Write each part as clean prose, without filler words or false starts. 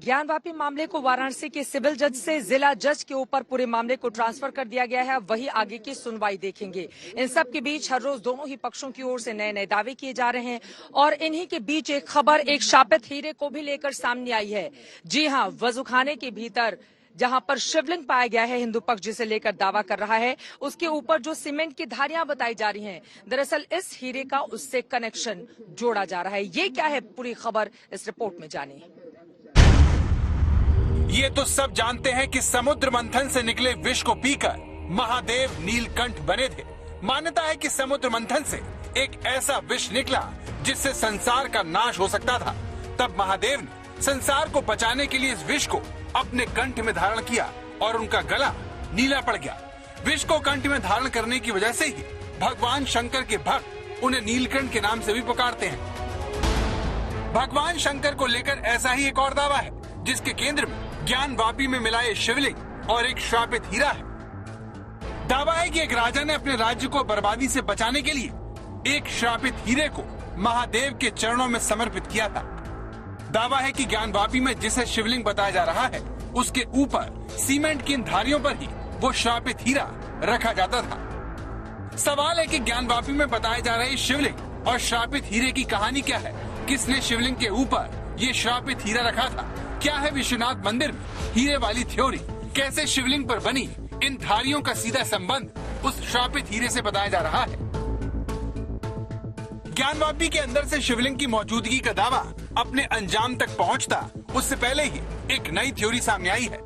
ज्ञानवापी मामले को वाराणसी के सिविल जज से जिला जज के ऊपर पूरे मामले को ट्रांसफर कर दिया गया है। वही आगे की सुनवाई देखेंगे। इन सब के बीच हर रोज दोनों ही पक्षों की ओर से नए नए दावे किए जा रहे हैं और इन्हीं के बीच एक खबर एक शापित हीरे को भी लेकर सामने आई है। जी हां, वजूखाने के भीतर जहां पर शिवलिंग पाया गया है, हिंदू पक्ष जिसे लेकर दावा कर रहा है, उसके ऊपर जो सीमेंट की धारियां बताई जा रही हैं, दरअसल इस हीरे का उससे कनेक्शन जोड़ा जा रहा है। ये क्या है पूरी खबर, इस रिपोर्ट में जानिए। ये तो सब जानते हैं कि समुद्र मंथन से निकले विष को पीकर महादेव नीलकंठ बने थे। मान्यता है कि समुद्र मंथन से एक ऐसा विष निकला जिससे संसार का नाश हो सकता था। तब महादेव ने संसार को बचाने के लिए इस विष को अपने कंठ में धारण किया और उनका गला नीला पड़ गया। विष को कंठ में धारण करने की वजह से ही भगवान शंकर के भक्त उन्हें नीलकंठ के नाम से भी पुकारते हैं। भगवान शंकर को लेकर ऐसा ही एक और दावा है, जिसके केंद्र में ज्ञानवापी में मिला ये शिवलिंग और एक श्रापित हीरा है। दावा है कि एक राजा ने अपने राज्य को बर्बादी से बचाने के लिए एक श्रापित हीरे को महादेव के चरणों में समर्पित किया था। दावा है कि ज्ञानवापी में जिसे शिवलिंग बताया जा रहा है, उसके ऊपर सीमेंट की इन धारियों पर ही वो श्रापित हीरा रखा जाता था। सवाल है कि ज्ञानवापी में बताए जा रहे शिवलिंग और श्रापित हीरे की कहानी क्या है? किसने शिवलिंग के ऊपर ये श्रापित हीरा रखा था? क्या है विश्वनाथ मंदिर में हीरे वाली थ्योरी? कैसे शिवलिंग पर बनी इन धारियों का सीधा संबंध उस श्रापित हीरे से बताया जा रहा है? ज्ञानवापी के अंदर से शिवलिंग की मौजूदगी का दावा अपने अंजाम तक पहुंचता उससे पहले ही एक नई थ्योरी सामने आई है।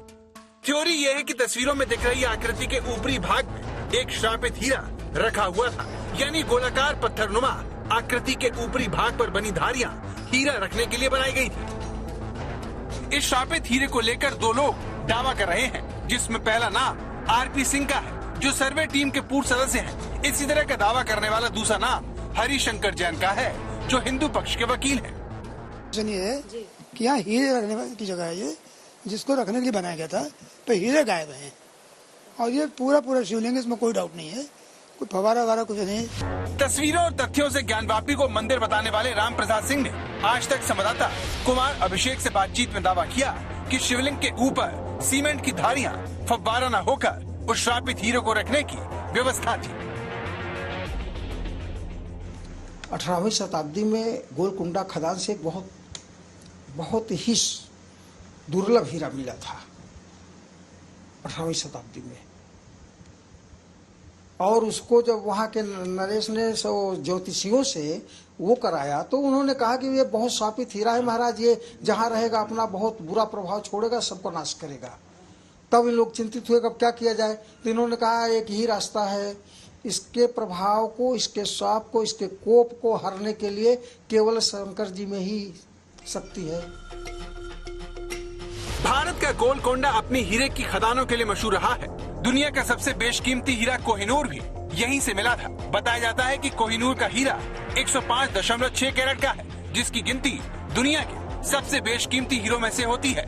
थ्योरी यह है कि तस्वीरों में दिख रही आकृति के ऊपरी भाग में एक श्रापित हीरा रखा हुआ था, यानी गोलाकार पत्थरनुमा आकृति के ऊपरी भाग पर बनी धारियां हीरा रखने के लिए बनाई गई थी। इस श्रापित हीरे को लेकर दो लोग दावा कर रहे हैं, जिसमें पहला नाम आरपी सिंह का है, जो सर्वे टीम के पूर्व सदस्य हैं। इसी तरह का दावा करने वाला दूसरा नाम हरिशंकर जैन का है, जो हिंदू पक्ष के वकील हैं। सुनिए कि यहाँ हीरे रखने की जगह है, ये जिसको रखने के लिए बनाया गया था, तो हीरे गायब हैं और ये पूरा शिवलिंग, इसमें कोई डाउट नहीं है, कोई फवारा वगैरह कुछ नहीं। तस्वीरों और तथ्यों से ज्ञानवापी को मंदिर बताने वाले राम प्रसाद सिंह ने आज तक संवाददाता कुमार अभिषेक से बातचीत में दावा किया कि शिवलिंग के ऊपर सीमेंट की धारियां फव्वारा न होकर उस श्रापित हीरे को रखने की व्यवस्था थी। 18वीं शताब्दी में गोलकुंडा खदान से बहुत ही दुर्लभ हीरा मिला था 18वीं शताब्दी में, और उसको जब वहाँ के नरेश ने ज्योतिषियों से वो कराया तो उन्होंने कहा कि ये बहुत श्रापित हीरा है महाराज, ये जहाँ रहेगा अपना बहुत बुरा प्रभाव छोड़ेगा, सबको नाश करेगा। तब इन लोग चिंतित हुए, कब क्या किया जाए? तो इन्होंने कहा एक ही रास्ता है, इसके प्रभाव को, इसके श्राप को, इसके कोप को हरने के लिए केवल शंकर जी में ही शक्ति है। भारत का गोलकोंडा अपनी हीरे की खदानों के लिए मशहूर रहा है। दुनिया का सबसे बेशकीमती हीरा कोहिनूर भी यहीं से मिला था। बताया जाता है कि कोहिनूर का हीरा 105.6 कैरेट का है, जिसकी गिनती दुनिया के सबसे बेशकीमती हीरों में से होती है।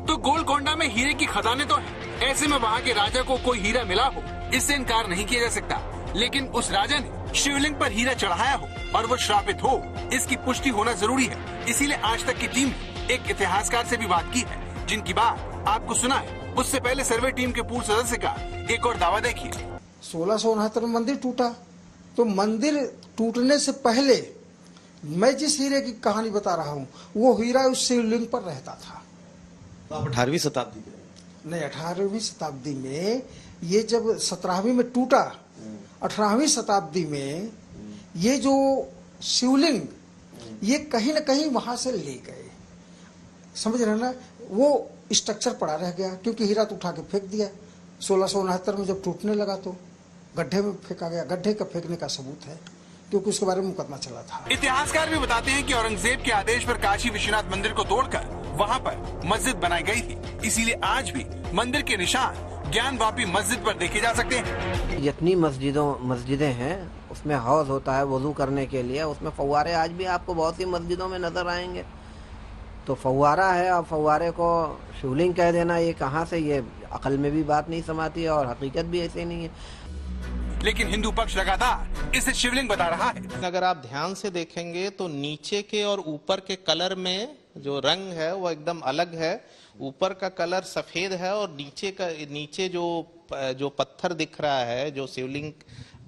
तो गोलकोंडा में हीरे की खदानें तो हैं, ऐसे में वहाँ के राजा को कोई हीरा मिला हो, इससे इनकार नहीं किया जा सकता। लेकिन उस राजा ने शिवलिंग पर हीरा चढ़ाया हो और वो श्रापित हो, इसकी पुष्टि होना जरूरी है। इसीलिए आज तक की टीम ने एक इतिहासकार से भी बात की है, जिनकी बात आपको सुना है। उससे पहले सर्वे टीम के पूर्व सदस्य का एक और दावा देखिए। 1669 में मंदिर टूटा, तो मंदिर टूटने से पहले मैं जिस हीरे की कहानी बता रहा हूँ, वो हीरा उस शिवलिंग पर रहता था। तो आप 18वीं शताब्दी में? नहीं, 18वीं शताब्दी में ये जब 17वीं में टूटा, 18वीं शताब्दी में ये जो शिवलिंग ये कहीं न कहीं वहां से ले गए, समझ रहे ना? वो स्ट्रक्चर पड़ा रह गया, क्योंकि हीरा तो उठा के फेंक दिया। 1669 में जब टूटने लगा तो गड्ढे में फेंका गया। गड्ढे का फेंकने का सबूत है, क्योंकि उसके बारे में मुकदमा चला था। इतिहासकार भी बताते हैं कि औरंगजेब के आदेश पर काशी विश्वनाथ मंदिर को तोड़कर वहाँ पर मस्जिद बनाई गई थी। इसीलिए आज भी मंदिर के निशान ज्ञानवापी मस्जिद पर देखे जा सकते हैं। जितनी मस्जिदें हैं उसमें हौज होता है वजू करने के लिए, उसमें फव्वारे आज भी आपको बहुत सी मस्जिदों में नजर आएंगे। तो फव्वारा है, और फव्वारे को शिवलिंग कह देना, ये कहाँ से, ये अकल में भी बात नहीं समाती है और हकीकत भी ऐसे नहीं है। लेकिन हिंदू पक्ष लगातार इसे शिवलिंग बता रहा है। अगर आप ध्यान से देखेंगे तो नीचे के और ऊपर के कलर में जो रंग है वो एकदम अलग है। ऊपर का कलर सफेद है और नीचे जो पत्थर दिख रहा है, जो शिवलिंग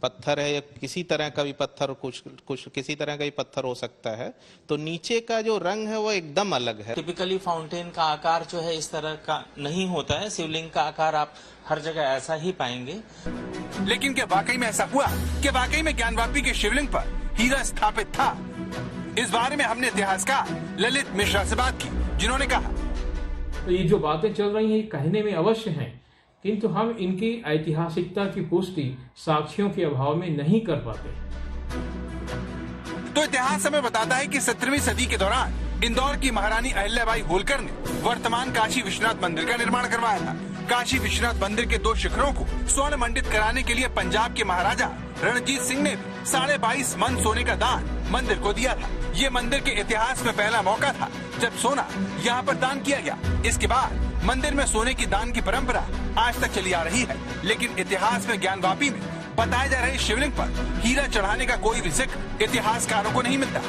पत्थर है या किसी तरह का भी पत्थर, कुछ किसी तरह का ही पत्थर हो सकता है, तो नीचे का जो रंग है वो एकदम अलग है। टिपिकली फाउंटेन का आकार जो है इस तरह का नहीं होता है। शिवलिंग का आकार आप हर जगह ऐसा ही पाएंगे। लेकिन क्या वाकई में ऐसा हुआ कि वाकई में ज्ञानवापी के शिवलिंग पर हीरा स्थापित था? इस बारे में हमने इतिहासकार ललित मिश्रा से बात की, जिन्होंने कहा, तो ये जो बातें चल रही हैं कहने में अवश्य हैं, किंतु हम इनकी ऐतिहासिकता की पुष्टि साक्ष्यों के अभाव में नहीं कर पाते। तो इतिहास हमें बताता है कि 17वीं सदी के दौरान इंदौर की महारानी अहिल्याबाई होलकर ने वर्तमान काशी विश्वनाथ मंदिर का निर्माण करवाया था। काशी विश्वनाथ मंदिर के 2 शिखरों को स्वर्ण मंडित कराने के लिए पंजाब के महाराजा रणजीत सिंह ने 22.5 मन सोने का दान मंदिर को दिया था। ये मंदिर के इतिहास में पहला मौका था जब सोना यहाँ पर दान किया गया। इसके बाद मंदिर में सोने की दान की परंपरा आज तक चली आ रही है, लेकिन इतिहास में ज्ञानवापी में बताए जा रहे शिवलिंग पर हीरा चढ़ाने का कोई भी जिक्र इतिहासकारों को नहीं मिलता।